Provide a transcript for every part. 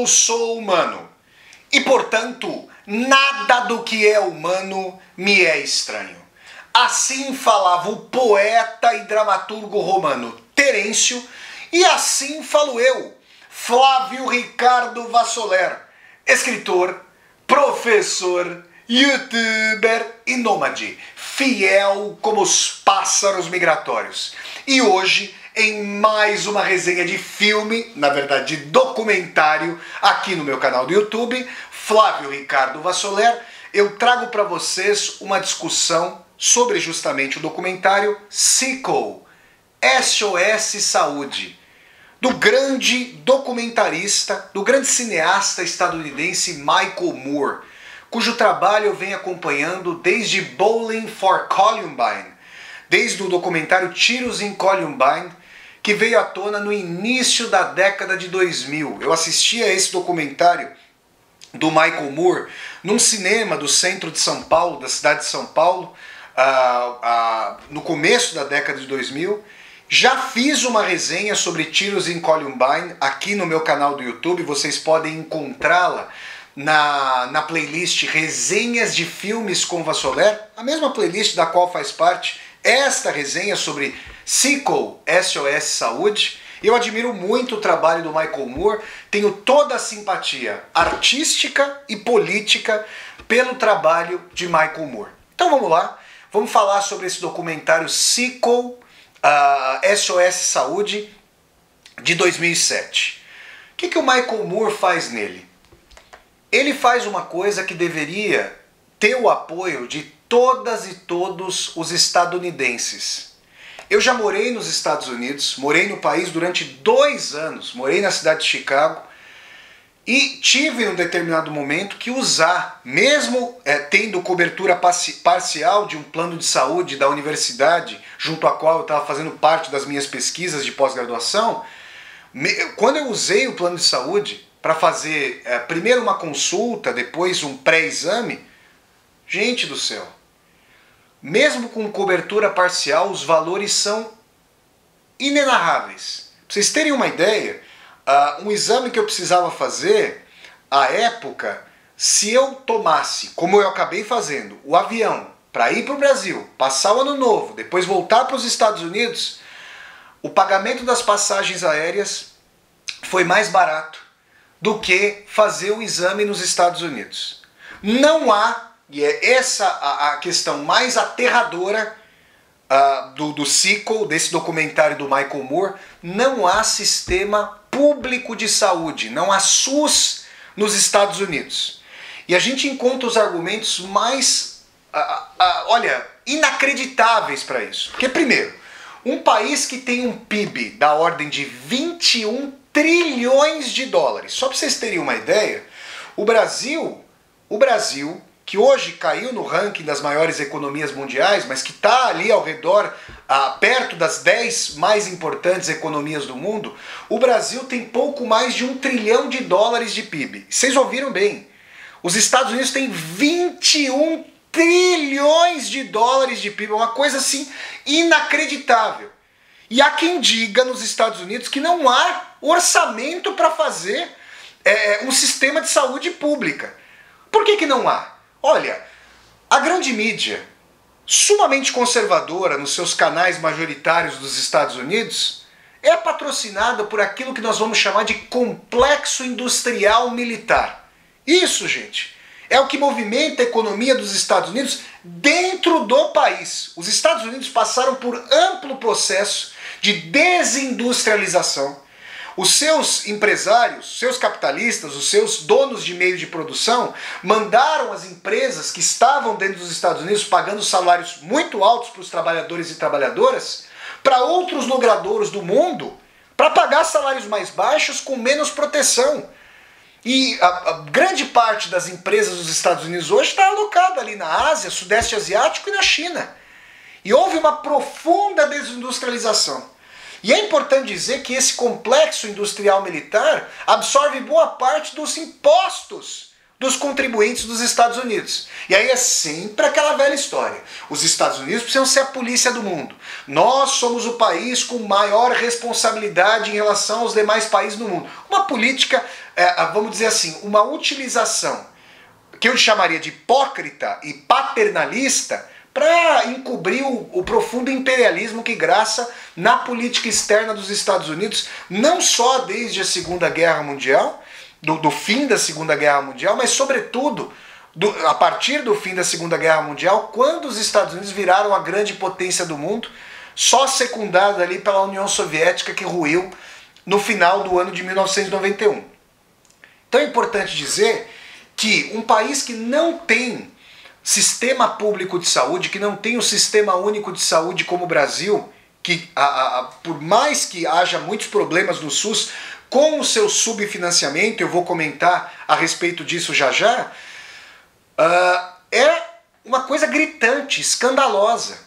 Eu sou humano e, portanto, nada do que é humano me é estranho. Assim falava o poeta e dramaturgo romano Terêncio, e assim falo eu, Flávio Ricardo Vassoler, escritor, professor, youtuber e nômade, fiel como os pássaros migratórios. E hoje, em mais uma resenha de filme, na verdade de documentário, aqui no meu canal do YouTube, Flávio Ricardo Vassoler, eu trago para vocês uma discussão sobre justamente o documentário Sequel, SOS Saúde, do grande documentarista, do grande cineasta estadunidense Michael Moore, cujo trabalho eu venho acompanhando desde Bowling for Columbine, desde o documentário Tiros em Columbine, que veio à tona no início da década de 2000. Eu assisti a esse documentário do Michael Moore num cinema do centro de São Paulo, da cidade de São Paulo, no começo da década de 2000. Já fiz uma resenha sobre Tiros em Columbine aqui no meu canal do YouTube, vocês podem encontrá-la na playlist Resenhas de Filmes com Vassoler, a mesma playlist da qual faz parte esta resenha sobre Sequel, SOS Saúde. Eu admiro muito o trabalho do Michael Moore, tenho toda a simpatia artística e política pelo trabalho de Michael Moore. Então vamos lá, vamos falar sobre esse documentário Sequel, SOS Saúde, de 2007. O que o Michael Moore faz nele? Ele faz uma coisa que deveria ter o apoio de todas e todos os estadunidenses. Eu já morei nos Estados Unidos, morei no país durante 2 anos, morei na cidade de Chicago e tive em um determinado momento que usar, mesmo tendo cobertura parcial de um plano de saúde da universidade junto à qual eu estava fazendo parte das minhas pesquisas de pós-graduação, quando eu usei o plano de saúde para fazer primeiro uma consulta, depois um pré-exame, gente do céu, mesmo com cobertura parcial, os valores são inenarráveis. Para vocês terem uma ideia, um exame que eu precisava fazer, à época, se eu tomasse, como eu acabei fazendo, o avião para ir para o Brasil, passar o ano novo, depois voltar para os Estados Unidos, o pagamento das passagens aéreas foi mais barato do que fazer o exame nos Estados Unidos. Não há, e é essa a questão mais aterradora do Sequel, desse documentário do Michael Moore, não há sistema público de saúde, não há SUS nos Estados Unidos. E a gente encontra os argumentos mais, inacreditáveis para isso. Porque, primeiro, um país que tem um PIB da ordem de 21 trilhões de dólares, só para vocês terem uma ideia, o Brasil, que hoje caiu no ranking das maiores economias mundiais, mas que está ali ao redor, perto das 10 mais importantes economias do mundo, o Brasil tem pouco mais de 1 trilhão de dólares de PIB. Vocês ouviram bem, os Estados Unidos têm 21 trilhões de dólares de PIB, é uma coisa assim inacreditável. E há quem diga nos Estados Unidos que não há orçamento para fazer um sistema de saúde pública. Por que não há? Olha, a grande mídia, sumamente conservadora nos seus canais majoritários dos Estados Unidos, é patrocinada por aquilo que nós vamos chamar de complexo industrial militar. Isso, gente, é o que movimenta a economia dos Estados Unidos dentro do país. Os Estados Unidos passaram por amplo processo de desindustrialização. Os seus empresários, seus capitalistas, os seus donos de meio de produção mandaram as empresas que estavam dentro dos Estados Unidos pagando salários muito altos para os trabalhadores e trabalhadoras para outros logradouros do mundo para pagar salários mais baixos com menos proteção. E a grande parte das empresas dos Estados Unidos hoje está alocada ali na Ásia, Sudeste Asiático e na China. E houve uma profunda desindustrialização. E é importante dizer que esse complexo industrial militar absorve boa parte dos impostos nos contribuintes dos Estados Unidos. E aí é sempre aquela velha história. Os Estados Unidos precisam ser a polícia do mundo. Nós somos o país com maior responsabilidade em relação aos demais países do mundo. Uma política, vamos dizer assim, uma utilização que eu chamaria de hipócrita e paternalista para encobrir o profundo imperialismo que graça na política externa dos Estados Unidos, não só desde a Segunda Guerra Mundial, do fim da Segunda Guerra Mundial, mas sobretudo a partir do fim da Segunda Guerra Mundial, quando os Estados Unidos viraram a grande potência do mundo, só secundada ali pela União Soviética, que ruiu no final do ano de 1991. Então é importante dizer que um país que não tem sistema público de saúde, que não tem um sistema único de saúde como o Brasil, que por mais que haja muitos problemas no SUS, com o seu subfinanciamento, eu vou comentar a respeito disso já já, é uma coisa gritante, escandalosa.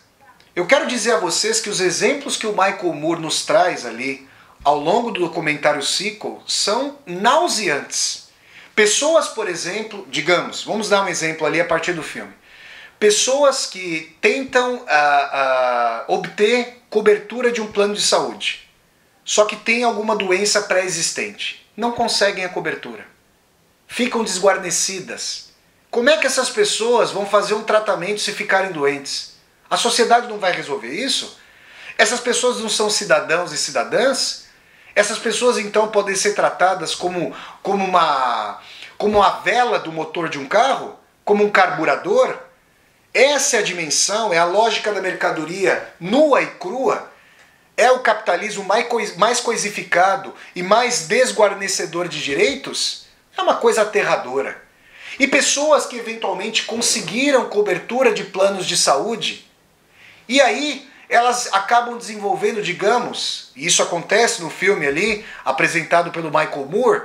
Eu quero dizer a vocês que os exemplos que o Michael Moore nos traz ali, ao longo do documentário Sickle, são nauseantes. Pessoas, por exemplo, digamos, vamos dar um exemplo ali a partir do filme. Pessoas que tentam obter cobertura de um plano de saúde, só que tem alguma doença pré-existente. Não conseguem a cobertura. Ficam desguarnecidas. Como é que essas pessoas vão fazer um tratamento se ficarem doentes? A sociedade não vai resolver isso? Essas pessoas não são cidadãos e cidadãs? Essas pessoas então podem ser tratadas como a vela do motor de um carro? Como um carburador? Essa é a dimensão, é a lógica da mercadoria nua e crua. É o capitalismo mais coisificado e mais desguarnecedor de direitos? É uma coisa aterradora. E pessoas que eventualmente conseguiram cobertura de planos de saúde, e aí elas acabam desenvolvendo, digamos, e isso acontece no filme ali, apresentado pelo Michael Moore,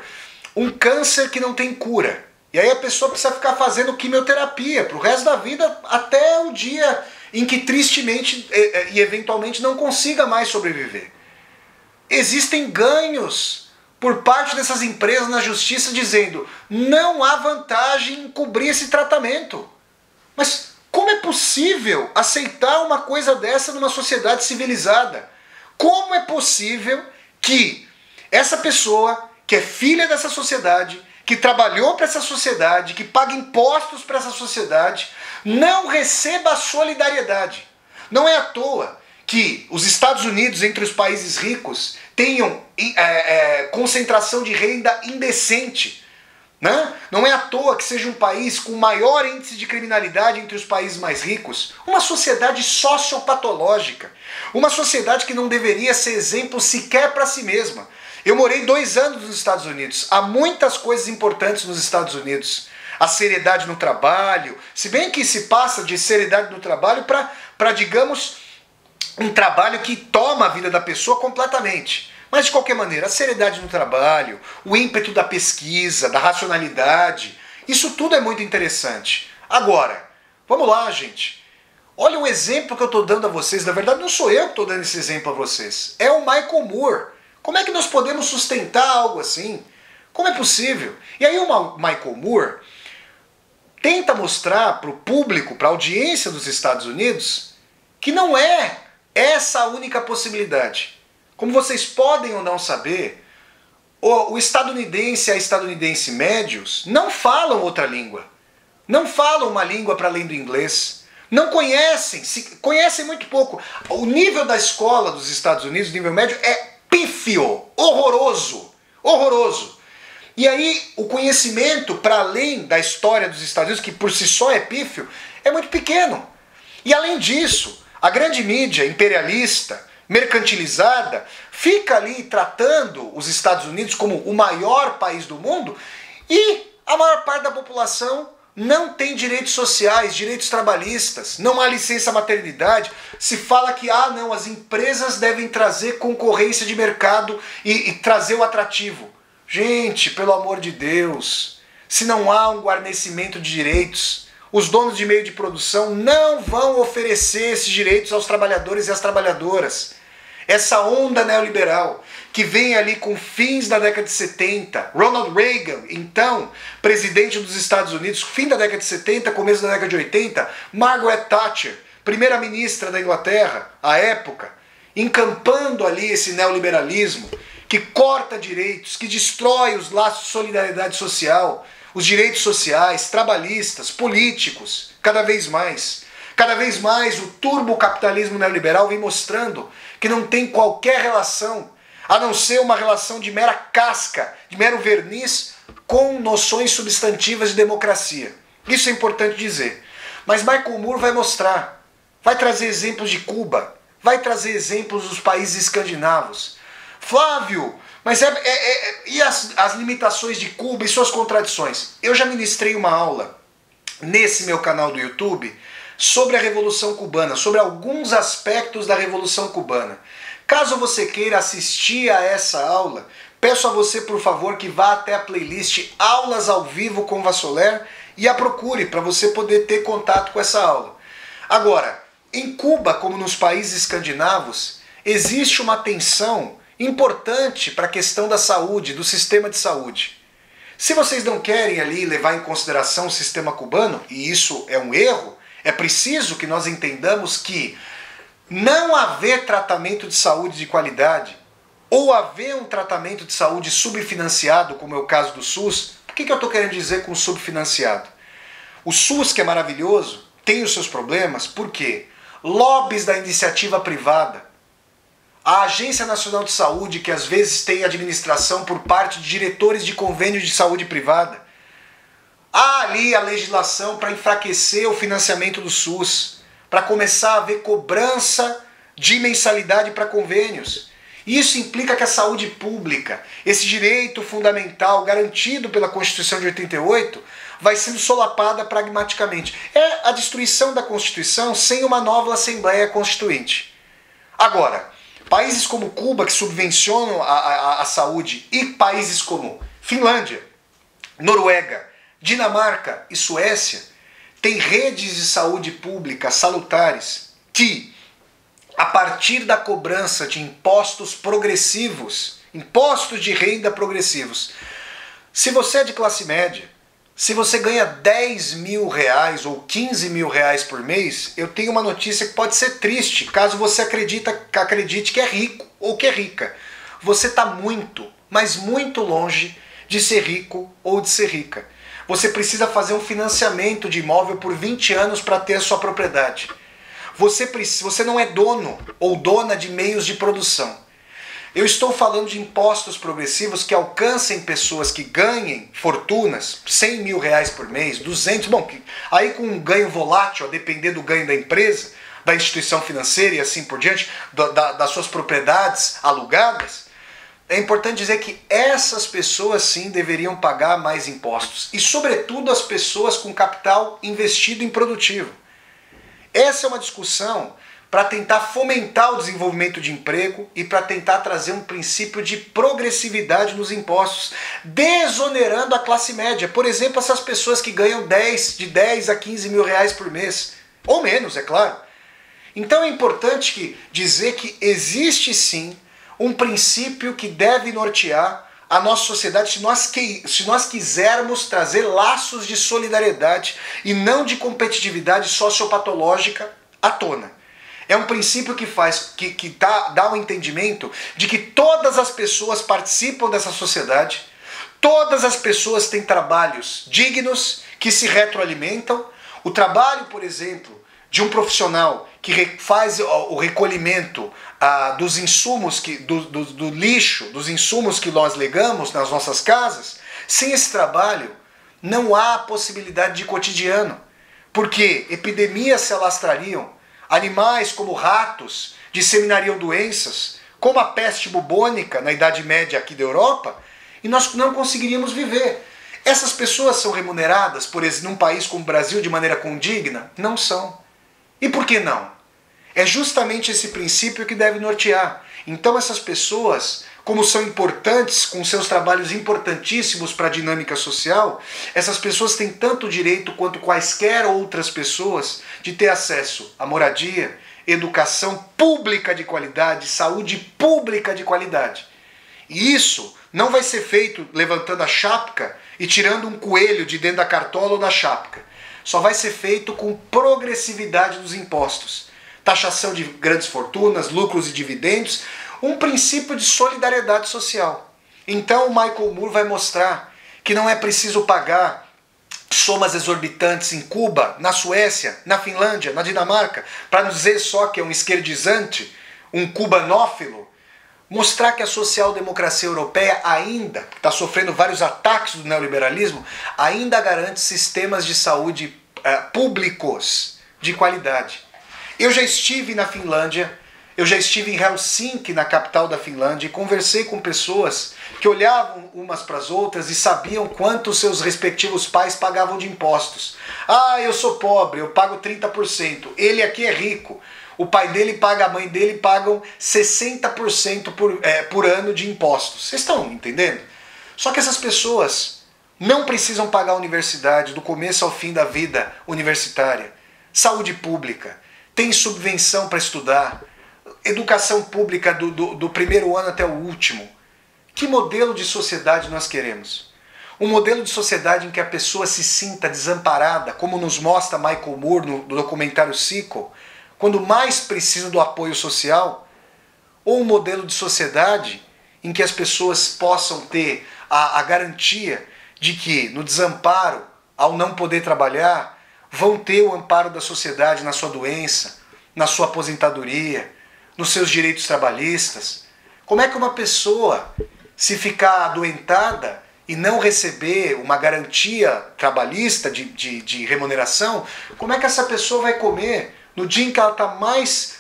um câncer que não tem cura. E aí a pessoa precisa ficar fazendo quimioterapia pro resto da vida, até o dia em que tristemente e eventualmente não consiga mais sobreviver. Existem ganhos por parte dessas empresas na justiça dizendo: não há vantagem em cobrir esse tratamento. Mas como é possível aceitar uma coisa dessa numa sociedade civilizada? Como é possível que essa pessoa, que é filha dessa sociedade, que trabalhou para essa sociedade, que paga impostos para essa sociedade, não receba a solidariedade? Não é à toa que os Estados Unidos, entre os países ricos, tenham concentração de renda indecente. Né? Não é à toa que seja um país com maior índice de criminalidade entre os países mais ricos. Uma sociedade sociopatológica. Uma sociedade que não deveria ser exemplo sequer para si mesma. Eu morei 2 anos nos Estados Unidos. Há muitas coisas importantes nos Estados Unidos. A seriedade no trabalho, se bem que se passa de seriedade no trabalho para, digamos, um trabalho que toma a vida da pessoa completamente. Mas de qualquer maneira, a seriedade no trabalho, o ímpeto da pesquisa, da racionalidade, isso tudo é muito interessante. Agora, vamos lá, gente. Olha o exemplo que eu estou dando a vocês. Na verdade, não sou eu que estou dando esse exemplo a vocês. É o Michael Moore. Como é que nós podemos sustentar algo assim? Como é possível? E aí o Michael Moore tenta mostrar para o público, para a audiência dos Estados Unidos, que não é essa a única possibilidade. Como vocês podem ou não saber, o estadunidense e a estadunidense médios não falam outra língua. Não falam uma língua para além do inglês. Não conhecem, conhecem muito pouco. O nível da escola dos Estados Unidos, o nível médio, é pífio, horroroso, horroroso. E aí o conhecimento para além da história dos Estados Unidos, que por si só é pífio, é muito pequeno. E além disso, a grande mídia imperialista, mercantilizada, fica ali tratando os Estados Unidos como o maior país do mundo e a maior parte da população não tem direitos sociais, direitos trabalhistas, não há licença maternidade. Se fala que não, as empresas devem trazer concorrência de mercado e trazer o atrativo. Gente, pelo amor de Deus, se não há um guarnecimento de direitos, os donos de meio de produção não vão oferecer esses direitos aos trabalhadores e às trabalhadoras. essa onda neoliberal que vem ali com fins da década de 70, Ronald Reagan, então presidente dos Estados Unidos, fim da década de 70, começo da década de 80, Margaret Thatcher, primeira-ministra da Inglaterra, à época, encampando ali esse neoliberalismo que corta direitos, que destrói os laços de solidariedade social, os direitos sociais, trabalhistas, políticos, cada vez mais. Cada vez mais o turbocapitalismo neoliberal vem mostrando que não tem qualquer relação, a não ser uma relação de mera casca, de mero verniz, com noções substantivas de democracia. Isso é importante dizer. Mas Michael Moore vai mostrar, vai trazer exemplos de Cuba, vai trazer exemplos dos países escandinavos. Flávio, mas e as limitações de Cuba e suas contradições? Eu já ministrei uma aula nesse meu canal do YouTube sobre a Revolução Cubana, sobre alguns aspectos da Revolução Cubana. Caso você queira assistir a essa aula, peço a você, por favor, que vá até a playlist Aulas ao Vivo com Vassoler e a procure para você poder ter contato com essa aula. Agora, em Cuba, como nos países escandinavos, existe uma tensão importante para a questão da saúde, do sistema de saúde. Se vocês não querem ali levar em consideração o sistema cubano, e isso é um erro, é preciso que nós entendamos que não haver tratamento de saúde de qualidade, ou haver um tratamento de saúde subfinanciado, como é o caso do SUS. Por que eu estou querendo dizer com subfinanciado? O SUS, que é maravilhoso, tem os seus problemas, por quê? Lobbies da iniciativa privada, a Agência Nacional de Saúde, que às vezes tem administração por parte de diretores de convênios de saúde privada. Há ali a legislação para enfraquecer o financiamento do SUS, para começar a haver cobrança de mensalidade para convênios. Isso implica que a saúde pública, esse direito fundamental garantido pela Constituição de 88, vai sendo solapada pragmaticamente. É a destruição da Constituição sem uma nova Assembleia Constituinte. Agora, países como Cuba, que subvencionam a saúde, e países como Finlândia, Noruega, Dinamarca e Suécia têm redes de saúde pública salutares que, a partir da cobrança de impostos progressivos, impostos de renda progressivos, se você é de classe média, se você ganha 10 mil reais ou 15 mil reais por mês, eu tenho uma notícia que pode ser triste, caso você acredite que é rico ou que é rica. Você está muito, mas muito longe de ser rico ou de ser rica. Você precisa fazer um financiamento de imóvel por 20 anos para ter a sua propriedade. Você não é dono ou dona de meios de produção. Eu estou falando de impostos progressivos que alcancem pessoas que ganhem fortunas, 100 mil reais por mês, 200, bom, aí com um ganho volátil, a depender do ganho da empresa, da instituição financeira e assim por diante, das suas propriedades alugadas. É importante dizer que essas pessoas sim deveriam pagar mais impostos. E sobretudo as pessoas com capital investido em produtivo. Essa é uma discussão para tentar fomentar o desenvolvimento de emprego e para tentar trazer um princípio de progressividade nos impostos, desonerando a classe média. Por exemplo, essas pessoas que ganham de 10 a 15 mil reais por mês. Ou menos, é claro. Então é importante dizer que existe sim um princípio que deve nortear a nossa sociedade se nós quisermos trazer laços de solidariedade e não de competitividade sociopatológica à tona. É um princípio que dá um entendimento de que todas as pessoas participam dessa sociedade, todas as pessoas têm trabalhos dignos que se retroalimentam. O trabalho, por exemplo, de um profissional que faz o recolhimento dos insumos, do lixo, dos insumos que nós legamos nas nossas casas, sem esse trabalho não há possibilidade de cotidiano, porque epidemias se alastrariam, animais como ratos disseminariam doenças, como a peste bubônica na Idade Média aqui da Europa, e nós não conseguiríamos viver. Essas pessoas são remuneradas, por exemplo, num país como o Brasil, de maneira condigna? Não são. E por que não? É justamente esse princípio que deve nortear. Então essas pessoas, como são importantes, com seus trabalhos importantíssimos para a dinâmica social, essas pessoas têm tanto direito quanto quaisquer outras pessoas de ter acesso à moradia, educação pública de qualidade, saúde pública de qualidade. E isso não vai ser feito levantando a chapca e tirando um coelho de dentro da cartola ou da chapca. Só vai ser feito com progressividade dos impostos. Taxação de grandes fortunas, lucros e dividendos, um princípio de solidariedade social. Então o Michael Moore vai mostrar que não é preciso pagar somas exorbitantes em Cuba, na Suécia, na Finlândia, na Dinamarca, para não dizer só que é um esquerdizante, um cubanófilo. Mostrar que a social-democracia europeia ainda, está sofrendo vários ataques do neoliberalismo, ainda garante sistemas de saúde públicos de qualidade. Eu já estive na Finlândia, eu já estive em Helsinki, na capital da Finlândia, e conversei com pessoas que olhavam umas para as outras e sabiam quanto os seus respectivos pais pagavam de impostos. Ah, eu sou pobre, eu pago 30%, ele aqui é rico. O pai dele paga, a mãe dele pagam 60% por ano de impostos. Vocês estão entendendo? Só que essas pessoas não precisam pagar a universidade do começo ao fim da vida universitária. Saúde pública, tem subvenção para estudar, educação pública do primeiro ano até o último. Que modelo de sociedade nós queremos? Um modelo de sociedade em que a pessoa se sinta desamparada, como nos mostra Michael Moore no documentário Sickle, quando mais precisa do apoio social, ou um modelo de sociedade em que as pessoas possam ter a garantia de que, no desamparo, ao não poder trabalhar, vão ter o amparo da sociedade na sua doença, na sua aposentadoria, nos seus direitos trabalhistas. Como é que uma pessoa, se ficar adoentada e não receber uma garantia trabalhista de remuneração, como é que essa pessoa vai comer no dia em que ela está mais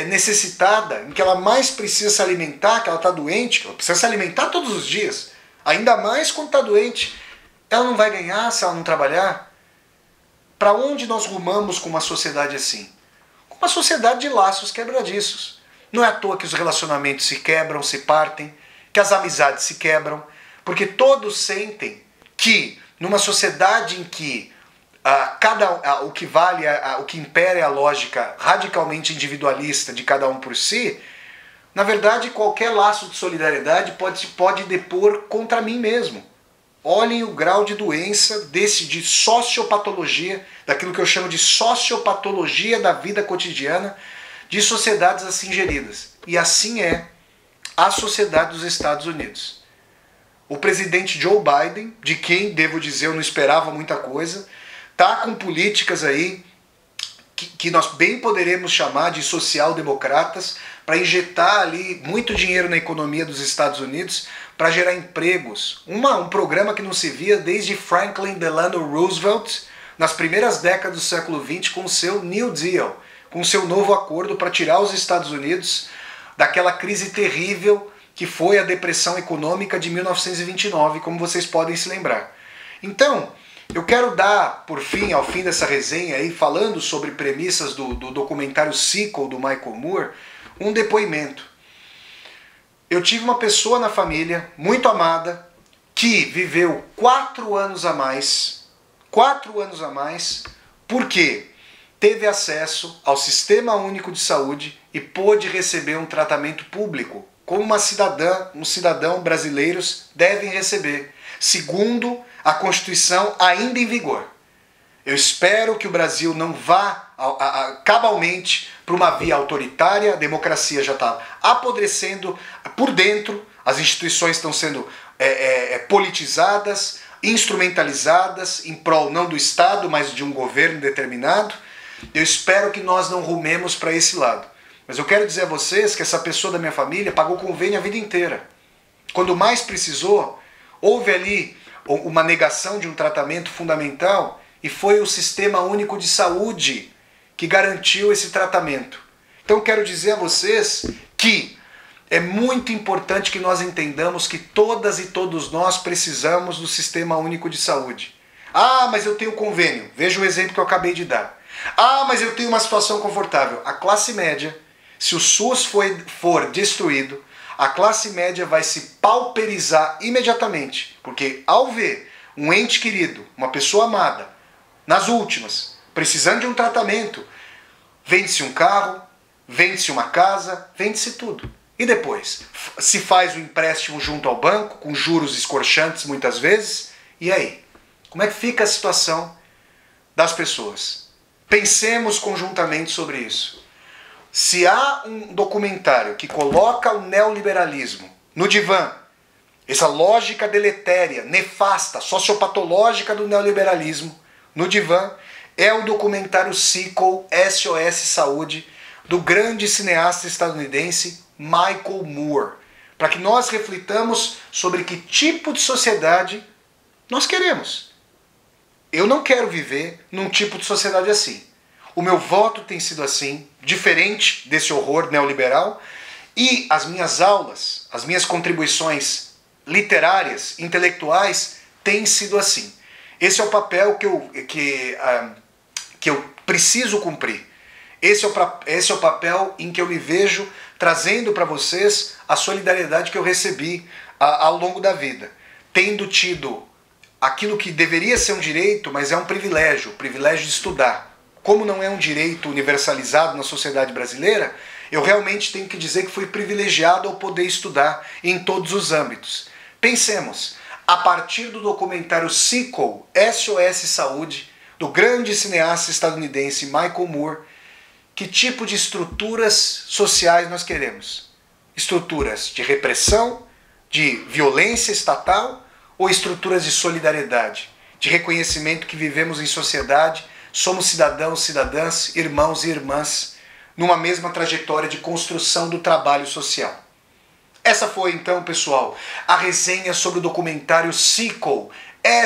necessitada, em que ela mais precisa se alimentar, que ela está doente, que ela precisa se alimentar todos os dias, ainda mais quando está doente? Ela não vai ganhar se ela não trabalhar? Para onde nós rumamos com uma sociedade assim? Com uma sociedade de laços quebradiços. Não é à toa que os relacionamentos se quebram, se partem, que as amizades se quebram, porque todos sentem que numa sociedade em que o que vale, o que impera é a lógica radicalmente individualista de cada um por si, na verdade qualquer laço de solidariedade pode depor contra mim mesmo. Olhem o grau de doença de sociopatologia, daquilo que eu chamo de sociopatologia da vida cotidiana, de sociedades assim geridas. E assim é a sociedade dos Estados Unidos. O presidente Joe Biden, de quem, devo dizer, eu não esperava muita coisa, está com políticas aí que nós bem poderemos chamar de social-democratas, para injetar ali muito dinheiro na economia dos Estados Unidos, para gerar empregos. Um programa que não se via desde Franklin Delano Roosevelt, nas primeiras décadas do século XX, com o seu New Deal, com o seu novo acordo para tirar os Estados Unidos daquela crise terrível que foi a depressão econômica de 1929, como vocês podem se lembrar. Então, eu quero dar, por fim, ao fim dessa resenha aí, falando sobre premissas do documentário Sickle, do Michael Moore, um depoimento. Eu tive uma pessoa na família, muito amada, que viveu 4 anos a mais, porque teve acesso ao Sistema Único de Saúde e pôde receber um tratamento público, como um cidadão brasileiros devem receber, segundo a Constituição ainda em vigor. Eu espero que o Brasil não vá cabalmente para uma via autoritária, a democracia já está apodrecendo por dentro, as instituições estão sendo politizadas, instrumentalizadas em prol não do Estado, mas de um governo determinado. Eu espero que nós não rumemos para esse lado. Mas eu quero dizer a vocês que essa pessoa da minha família pagou convênio a vida inteira. Quando mais precisou, houve ali uma negação de um tratamento fundamental e foi o Sistema Único de Saúde que garantiu esse tratamento. Então eu quero dizer a vocês que é muito importante que nós entendamos que todas e todos nós precisamos do Sistema Único de Saúde. Ah, mas eu tenho convênio. Veja o exemplo que eu acabei de dar. Ah, mas eu tenho uma situação confortável. A classe média, se o SUS for destruído, a classe média vai se pauperizar imediatamente. Porque ao ver um ente querido, uma pessoa amada, nas últimas, precisando de um tratamento, vende-se um carro, vende-se uma casa, vende-se tudo. E depois? Se faz o empréstimo junto ao banco, com juros escorchantes muitas vezes, e aí? Como é que fica a situação das pessoas? Pensemos conjuntamente sobre isso. Se há um documentário que coloca o neoliberalismo no divã, essa lógica deletéria, nefasta, sociopatológica do neoliberalismo no divã, é o documentário Sickle, SOS Saúde, do grande cineasta estadunidense Michael Moore, para que nós reflitamos sobre que tipo de sociedade nós queremos. Eu não quero viver num tipo de sociedade assim. O meu voto tem sido assim, diferente desse horror neoliberal, e as minhas aulas, as minhas contribuições literárias, intelectuais, têm sido assim. Esse é o papel que eu preciso cumprir. Esse é o papel em que eu me vejo trazendo para vocês a solidariedade que eu recebi ao longo da vida. Tendo tido aquilo que deveria ser um direito, mas é um privilégio, o privilégio de estudar. Como não é um direito universalizado na sociedade brasileira, eu realmente tenho que dizer que fui privilegiado ao poder estudar em todos os âmbitos. Pensemos, a partir do documentário Sickle, SOS Saúde, do grande cineasta estadunidense Michael Moore, que tipo de estruturas sociais nós queremos? Estruturas de repressão, de violência estatal ou estruturas de solidariedade, de reconhecimento que vivemos em sociedade, somos cidadãos, cidadãs, irmãos e irmãs, numa mesma trajetória de construção do trabalho social. Essa foi então, pessoal, a resenha sobre o documentário Sickle,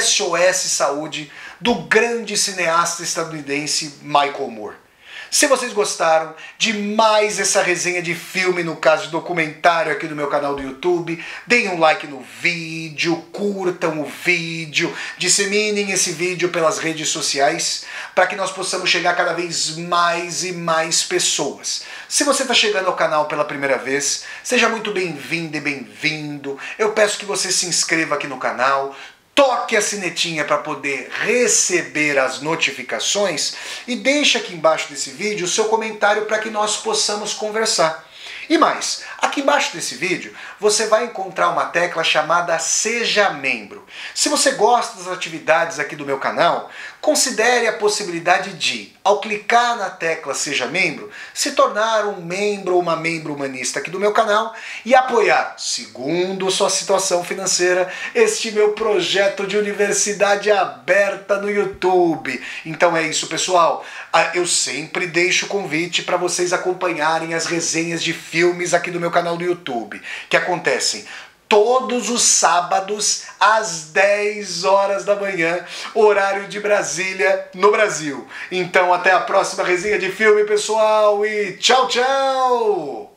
SOS Saúde, do grande cineasta estadunidense Michael Moore. Se vocês gostaram de mais essa resenha de filme, no caso de documentário aqui do meu canal do YouTube, deem um like no vídeo, curtam o vídeo, disseminem esse vídeo pelas redes sociais para que nós possamos chegar cada vez mais e mais pessoas. Se você está chegando ao canal pela primeira vez, seja muito bem-vinda e bem-vindo. Eu peço que você se inscreva aqui no canal, toque a sinetinha para poder receber as notificações e deixe aqui embaixo desse vídeo o seu comentário para que nós possamos conversar. E mais, aqui embaixo desse vídeo você vai encontrar uma tecla chamada Seja Membro. Se você gosta das atividades aqui do meu canal, considere a possibilidade de, ao clicar na tecla Seja Membro, se tornar um membro ou uma membro humanista aqui do meu canal e apoiar, segundo sua situação financeira, este meu projeto de universidade aberta no YouTube. Então é isso, pessoal. Eu sempre deixo o convite para vocês acompanharem as resenhas de filmes aqui do meu canal do YouTube, que acontecem todos os sábados às 10 horas da manhã, horário de Brasília, no Brasil. Então até a próxima resenha de filme, pessoal, e tchau, tchau!